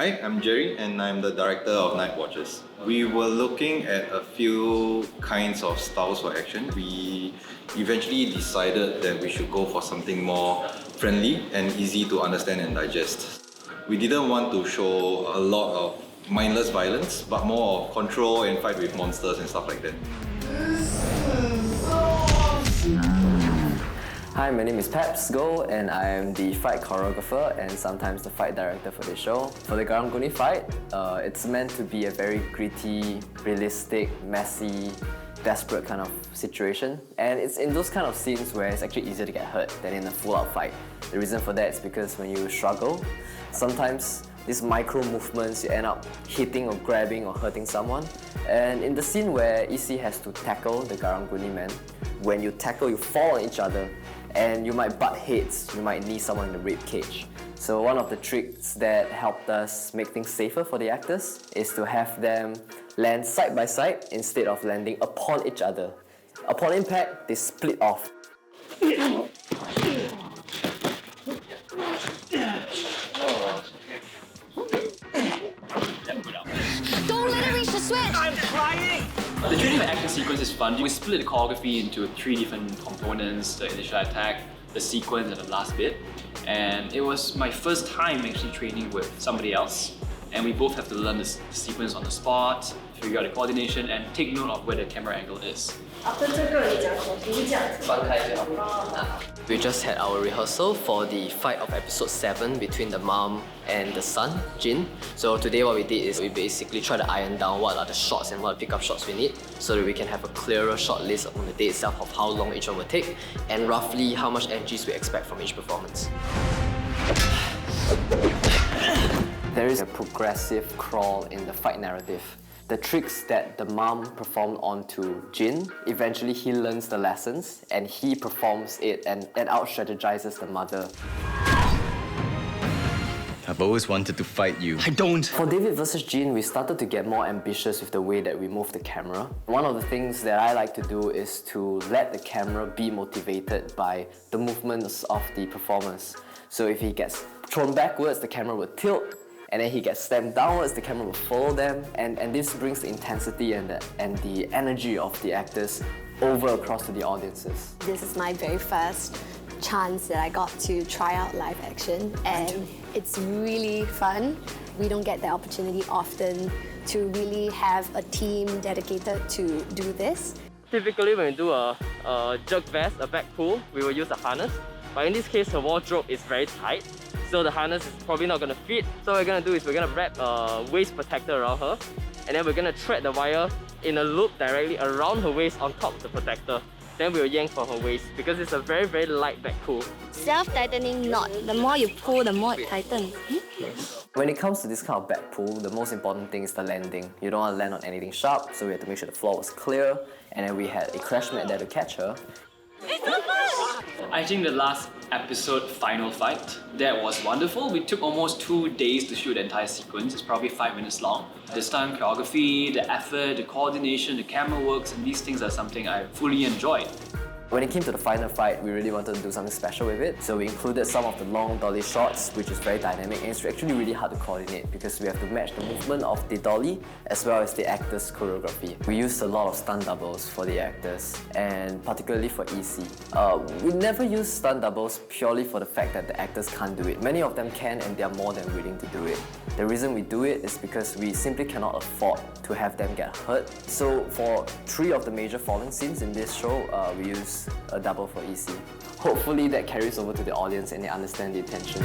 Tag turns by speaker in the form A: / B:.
A: Hi, I'm Jerry and I'm the director of Nightwatchers. We were looking at a few kinds of styles for action. We eventually decided that we should go for something more friendly and easy to understand and digest. We didn't want to show a lot of mindless violence, but more of control and fight with monsters and stuff like that.
B: Hi, my name is Peps Goh and I am the fight choreographer and sometimes the fight director for the show. For the Garang fight, it's meant to be a very gritty, realistic, messy, desperate kind of situation. And it's in those kind of scenes where it's actually easier to get hurt than in a full-out fight. The reason for that is because when you struggle, sometimes these micro movements, you end up hitting or grabbing or hurting someone. And in the scene where EC has to tackle the Garang man, when you tackle, you fall on each other and you might butt heads, you might knee someone in the rib cage. So one of the tricks that helped us make things safer for the actors is to have them land side by side instead of landing upon each other. Upon impact, they split off.
C: Don't let it reach the switch!
D: I'm trying! The training of acting sequence is fun. We split the choreography into 3 different components: the initial attack, the sequence, and the last bit. And it was my first time actually training with somebody else. And we both have to learn the sequence on the spot, figure out the coordination, and take note of where the camera angle is.
B: We just had our rehearsal for the fight of episode 7 between the mom and the son, Jin. So today what we did is we basically try to iron down what are the shots and what pickup shots we need so that we can have a clearer shot list on the day itself of how long each one will take and roughly how much energies we expect from each performance. There is a progressive crawl in the fight narrative. The tricks that the mom performed onto Jin, eventually he learns the lessons and he performs it and out-strategizes the mother.
E: I've always wanted to fight you.
B: I don't! For David vs. Jin, we started to get more ambitious with the way that we move the camera. One of the things that I like to do is to let the camera be motivated by the movements of the performers. So if he gets thrown backwards, the camera will tilt. And then he gets slammed downwards, the camera will follow them, and this brings the intensity and the energy of the actors over across to the audiences.
C: This is my very first chance that I got to try out live action, and it's really fun. We don't get the opportunity often to really have a team dedicated to do this.
F: Typically when we do a jerk vest, a back pull, we will use a harness. But in this case, her wardrobe is very tight, so the harness is probably not going to fit. So what we're going to do is we're going to wrap a waist protector around her, and then we're going to thread the wire in a loop directly around her waist on top of the protector. Then we'll yank from her waist because it's a very, very light back pull.
C: Self-tightening knot. The more you pull, the more it tightens.
B: When it comes to this kind of back pull, the most important thing is the landing. You don't want to land on anything sharp, so we had to make sure the floor was clear, and then we had a crash mat there to catch her.
D: I think the last episode final fight, that was wonderful. We took almost 2 days to shoot the entire sequence. It's probably 5 minutes long. The stunt choreography, the effort, the coordination, the camera works, and these things are something I fully enjoyed.
B: When it came to the final fight, we really wanted to do something special with it. So we included some of the long dolly shots, which is very dynamic, and it's actually really hard to coordinate because we have to match the movement of the dolly as well as the actor's choreography. We used a lot of stunt doubles for the actors, and particularly for EC. We never use stunt doubles purely for the fact that the actors can't do it. Many of them can, and they are more than willing to do it. The reason we do it is because we simply cannot afford to have them get hurt. So for 3 of the major falling scenes in this show, we use a double for EC. Hopefully that carries over to the audience and they understand the intention.